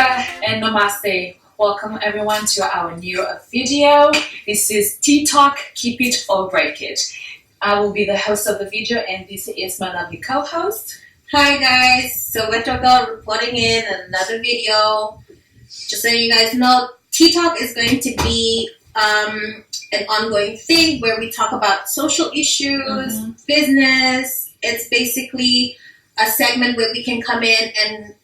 Makarita and Namaste. Welcome everyone to our new video. This is Tea Talk, Keep It or Break It. I will be the host of the video and this is my lovely co-host. Hi guys, so Winter Girl reporting in another video. Just so you guys know, Tea Talk is going to be an ongoing thing where we talk about social issues, business. It's basically a segment where we can come in and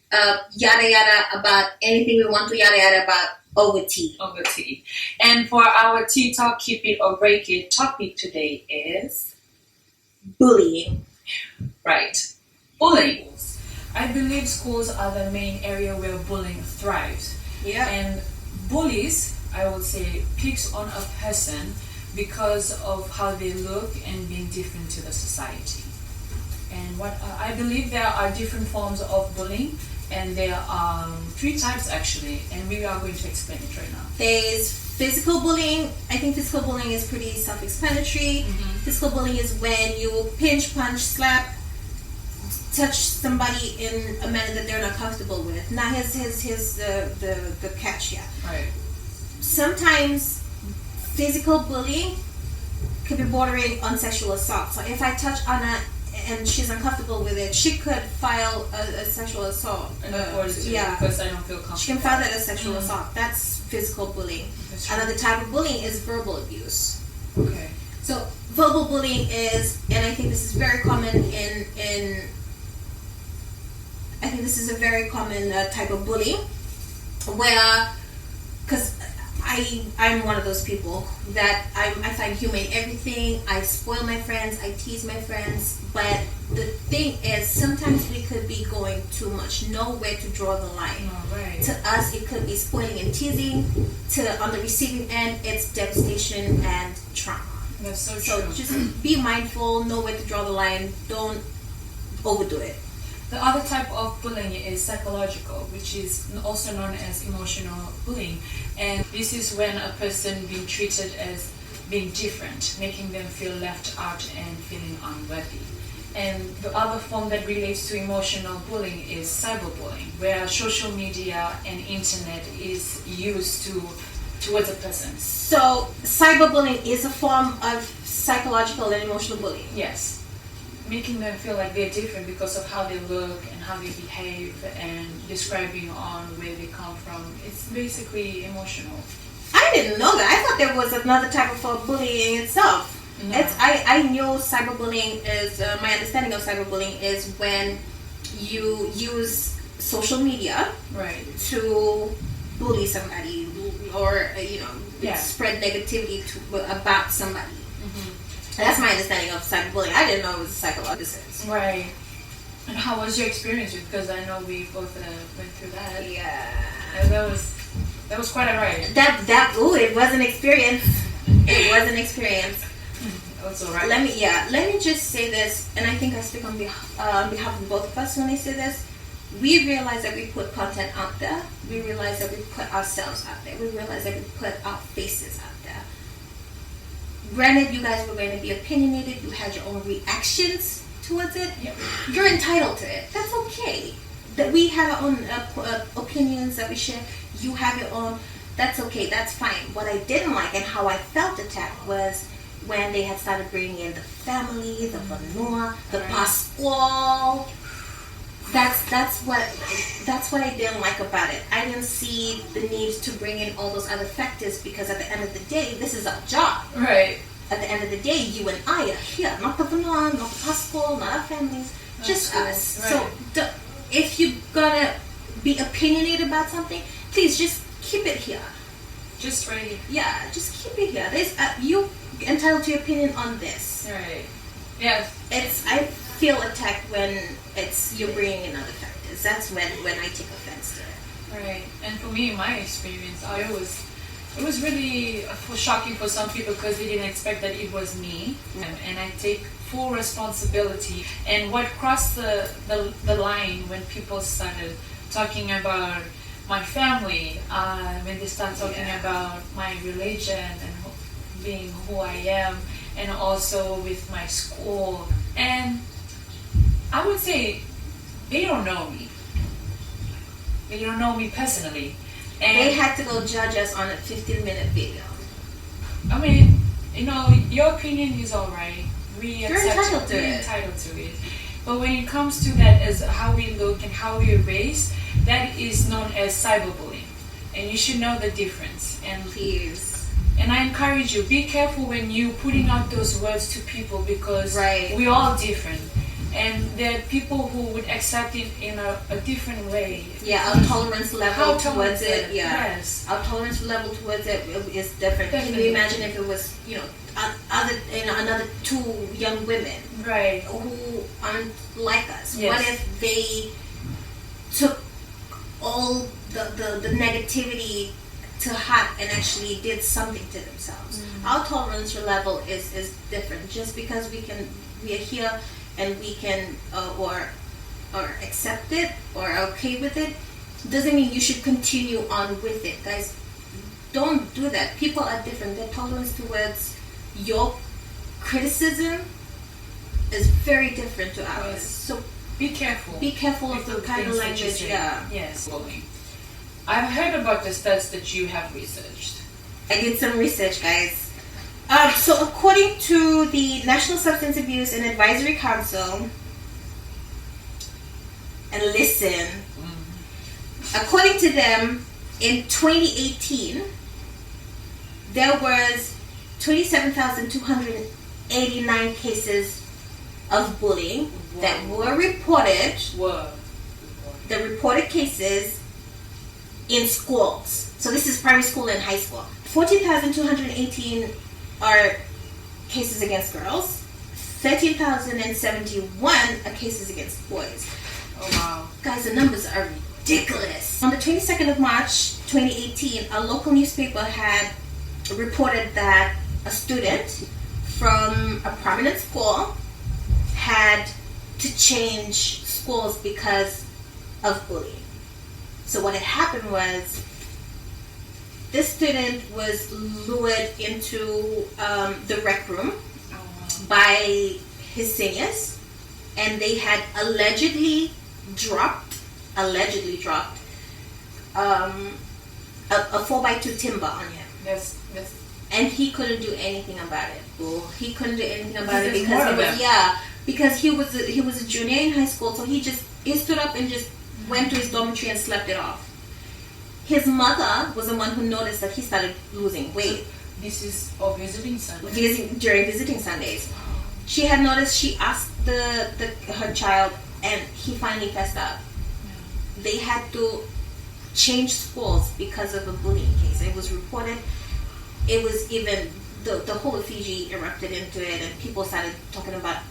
yada yada about anything we want to yada yada about over tea. Over tea. And for our Tea Talk, Keep It or Break It topic today is bullying. Right. Bullying. I believe schools are the main area where bullying thrives. Yeah. And bullies, I would say, picks on a person because of how they look and being different to the society. And what I believe there are different forms of bullying, and there are 3 types actually, and we are going to explain it right now. There's physical bullying. I think physical bullying is pretty self-explanatory. Physical bullying is when you pinch, punch, slap, touch somebody in a manner that they're not comfortable with. Now here's the catch here. Right. Sometimes physical bullying could be bordering on sexual assault. So if I touch Anna and she's uncomfortable with it, she could file a sexual assault. Because I don't feel comfortable. She can file that as sexual assault. That's physical bullying. Another type of bullying is verbal abuse. Okay. So verbal bullying is, and I think this is very common I think this is a very common type of bullying, where, because I'm one of those people that I find humor in everything. I spoil my friends, I tease my friends, but the thing is, sometimes we could be going too much. Know where to draw the line. Right. To us, it could be spoiling and teasing. On the receiving end, it's devastation and trauma. That's so So true. just be mindful, know where to draw the line, don't overdo it. The other type of bullying is psychological, which is also known as emotional bullying. And this is when a person being treated as being different, making them feel left out and feeling unworthy. And the other form that relates to emotional bullying is cyberbullying, where social media and internet is used towards a person. So cyberbullying is a form of psychological and emotional bullying. Yes. Making them feel like they're different because of how they look and how they behave and describing on where they come from. It's basically emotional. I didn't know that. I thought there was another type of bullying itself. No. I knew cyberbullying is, my understanding of cyberbullying is when you use social media to bully somebody or, spread negativity about somebody. That's my understanding of cyberbullying. I didn't know it was psychological. Right. And how was your experience? Because I know we both went through that. Yeah. And that was quite a ride. It was an experience. It was an experience. That's all right. Let me just say this, and I think I speak on behalf of both of us when I say this. We realize that we put content out there. We realize that we put ourselves out there. We realize that we put our faces out there. Granted, you guys were going to be opinionated. You had your own reactions towards it. Yep. You're entitled to it. That's okay. That we have our own opinions that we share. You have your own. That's okay. That's fine. What I didn't like and how I felt attacked was when they had started bringing in the family, the vanua, the pascual. That's what I didn't like about it. I didn't see the need to bring in all those other factors because at the end of the day, this is our job. Right. At the end of the day, you and I are here, not the vanua, not the pascual, not our families, just us. Right. So if you're gonna be opinionated about something, please just keep it here. Just right here. Yeah, just keep it here. There's you entitled to your opinion on this. Right. Yeah. I feel attacked when you're bringing in other factors. That's when I take offense to it. Right. And for me, my experience, it was really shocking for some people because they didn't expect that it was me. And I take full responsibility. And what crossed the line when people started talking about my family, when they start talking about my religion and being who I am, and also with my school. And I would say they don't know me. You don't know me personally. And they had to go judge us on a 15-minute video. I mean, you know, your opinion is alright. You're entitled to it. We're entitled to it. But when it comes to that as how we look and how we are raised, that is known as cyberbullying. And you should know the difference. And Please. And I encourage you, be careful when you putting out those words to people, because we're all different. And there are people who would accept it in a different way. Yeah, our tolerance level towards it. Yeah. Yes. Our tolerance level towards it is different. Definitely. Can you imagine if it was, you know, another two young women, right, who aren't like us? Yes. What if they took all the negativity to heart and actually did something to themselves? Our tolerance level is different. Just because we are here and we can or accept it or are okay with it, doesn't mean you should continue on with it. Guys, don't do that. People are different. Their tolerance towards your criticism is very different to ours. Yes. So be careful. Be careful of the kind of things that you language. say. Yeah. Yes. Bullying. I've heard about the stats that you have researched. I did some research, guys. So according to the National Substance Abuse and Advisory Council, and listen, according to them, in 2018, there was 27,289 cases of bullying that were reported. The reported cases in schools. So this is primary school and high school. 14,218 are cases against girls. 13,071 are cases against boys. Oh wow. Guys, the numbers are ridiculous. On the 22nd of March 2018, a local newspaper had reported that a student from a prominent school had to change schools because of bullying. So what had happened was, this student was lured into the rec room by his seniors, and they had allegedly dropped a 4x2 timber on him. Yes. And he couldn't do anything about it. He couldn't do anything about it because he was a junior in high school, so he stood up and just went to his dormitory and slept it off. His mother was the one who noticed that he started losing weight. This is visiting Sundays. During visiting Sundays. She had noticed, she asked her child, and he finally fessed up. Yeah. They had to change schools because of a bullying case. It was reported. It was even, the whole of Fiji erupted into it, and people started talking about,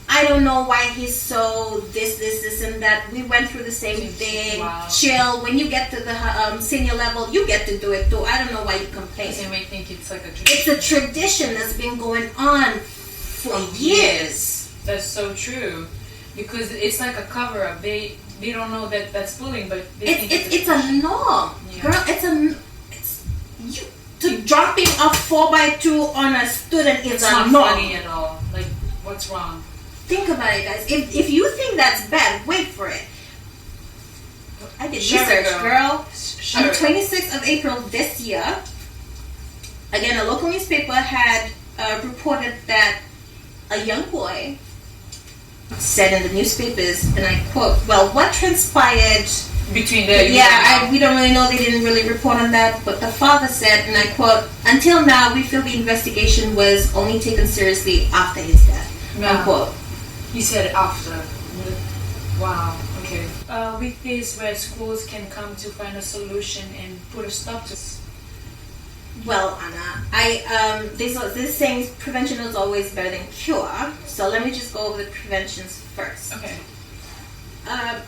I don't know why he's so this and that. We went through the same thing. Wow. Chill. When you get to the senior level, you get to do it too. I don't know why you complain. They may think it's like a tradition. It's a tradition that's been going on for years. That's so true. Because it's like a cover-up. They don't know that that's bullying, but they think it's a norm. Yeah. Girl, dropping a 4x2 on a student is a norm. It's not funny at all. Like, what's wrong? Think about it, guys. If you think that's bad, wait for it. I did research, girl. On the 26th of April this year, again, a local newspaper had reported that a young boy said in the newspapers, and I quote, "Well, what transpired between the we don't really know. They didn't really report on that, but the father said, and I quote, until now, we feel the investigation was only taken seriously after his death." Unquote. He said after. Wow. Okay. Weekdays where schools can come to find a solution and put a stop to this. Well, Anna, this saying prevention is always better than cure. So let me just go over the preventions first. Okay.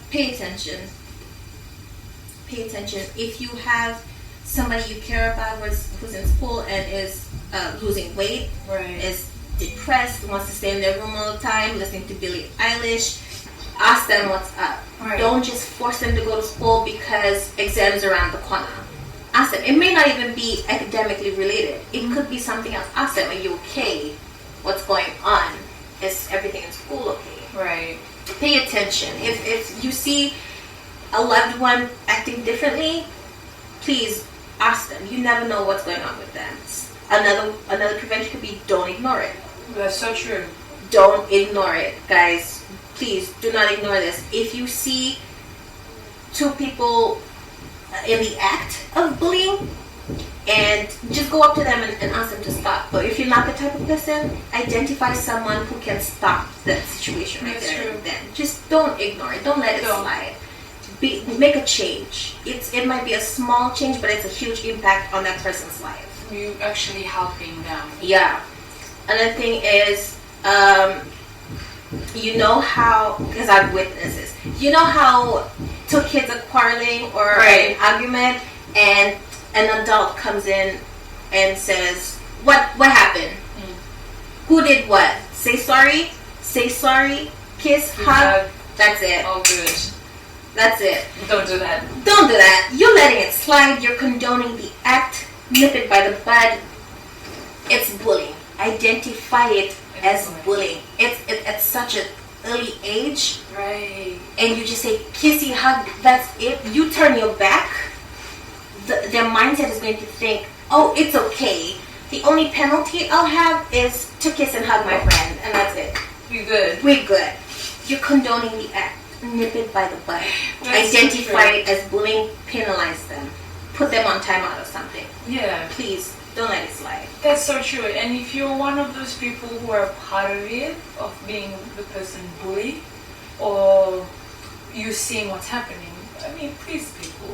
Pay attention. Pay attention. If you have somebody you care about who's in school and is losing weight, is depressed, wants to stay in their room all the time, listening to Billie Eilish, ask them what's up. Right. Don't just force them to go to school because exams are around the corner. Ask them. It may not even be academically related. It could be something else. Ask them, are you okay? What's going on? Is everything in school okay? Right. Pay attention. If you see a loved one acting differently, please ask them. You never know what's going on with them. Another prevention could be don't ignore it. That's so true. Don't ignore it, guys. Please do not ignore this. If you see two people in the act of bullying, and just go up to them and ask them to stop. But if you're not the type of person, identify someone who can stop that situation right there and then. Just don't ignore it. Don't let it slide. Make a change. It might be a small change, but it's a huge impact on that person's life. You actually helping them. Yeah. Another thing is, you know how, because I've witnessed this, you know how two kids are quarreling or an argument, and an adult comes in and says, what happened? Who did what? Say sorry, kiss, hug. That's it. Oh, good. That's it. Don't do that. Don't do that. You're letting it slide. You're condoning the act. Nip it by the bud. It's bullying. Identify it as bullying. It's at such an early age. Right. And you just say, kissy, hug, that's it. You turn your back. Their mindset is going to think, oh, it's okay. The only penalty I'll have is to kiss and hug my friend, and that's it. We're good. We're good. You're condoning the act. Nip it by the butt. Identify it as bullying. Penalize them. Put them on timeout or something. Yeah. Please, don't let it slide. That's so true. And if you're one of those people who are part of it, of being the person bullied, or you seeing what's happening, I mean, please, people,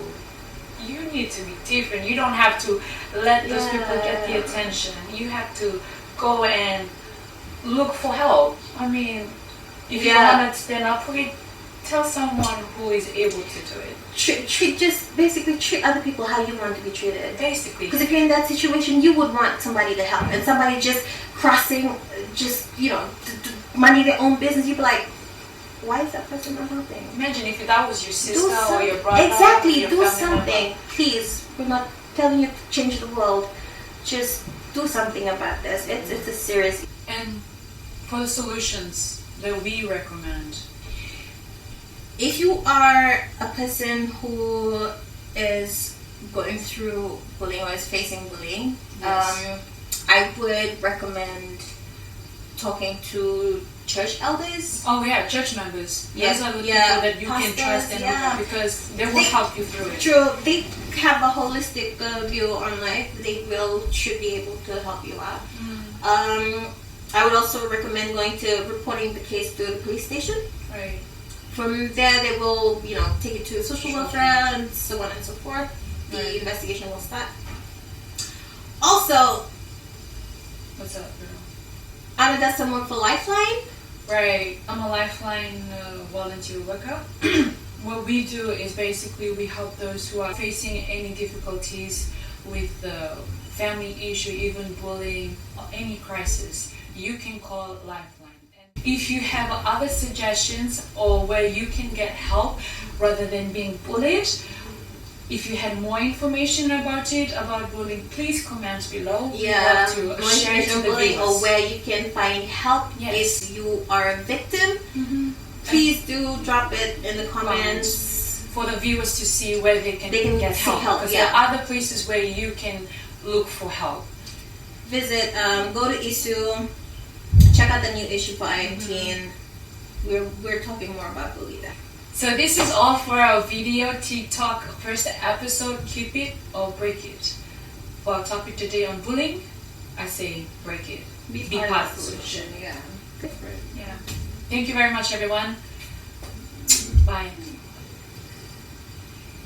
you need to be different. You don't have to let those people get the attention. You have to go and look for help. I mean, if you want to stand up for it, tell someone who is able to do it. Treat other people how you want to be treated. Basically. Because if you're in that situation, you would want somebody to help. And somebody just crossing, minding their own business, you'd be like, why is that person not helping? Imagine if that was your sister or your brother. Exactly, your do family something. member. Please, we're not telling you to change the world. Just do something about this. It's a serious. And for the solutions that we recommend, if you are a person who is going through bullying or is facing bullying, I would recommend talking to church elders. Oh yeah, church members. Yes, those are the people that you can trust and because they will help you through it. True, they have a holistic view on life. They should be able to help you out. I would also recommend reporting the case to the police station. Right. From there, they will, take it to social welfare and so on and so forth. The investigation will start. Also, what's up, girl? Anna does some work for Lifeline. Right. I'm a Lifeline volunteer worker. What we do is basically we help those who are facing any difficulties with the family issue, even bullying, or any crisis. You can call Lifeline. If you have other suggestions or where you can get help rather than being bullied, if you had more information about bullying, please comment below. Yeah, to more share information to the bullying viewers. or where you can find help if you are a victim. Please do drop it in the comments for the viewers to see where they can get help. Because there are other places where you can look for help. Visit, go to ISU. Check out the new issue for IM-Teen. We're talking more about bullying. So this is all for our video TikTok first episode. Keep it or break it. For our topic today on bullying, I say break it. Be part of the solution. Yeah. Good for it. Yeah. Thank you very much, everyone. Bye.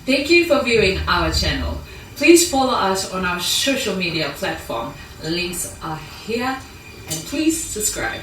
Thank you for viewing our channel. Please follow us on our social media platform. Links are here. And please subscribe.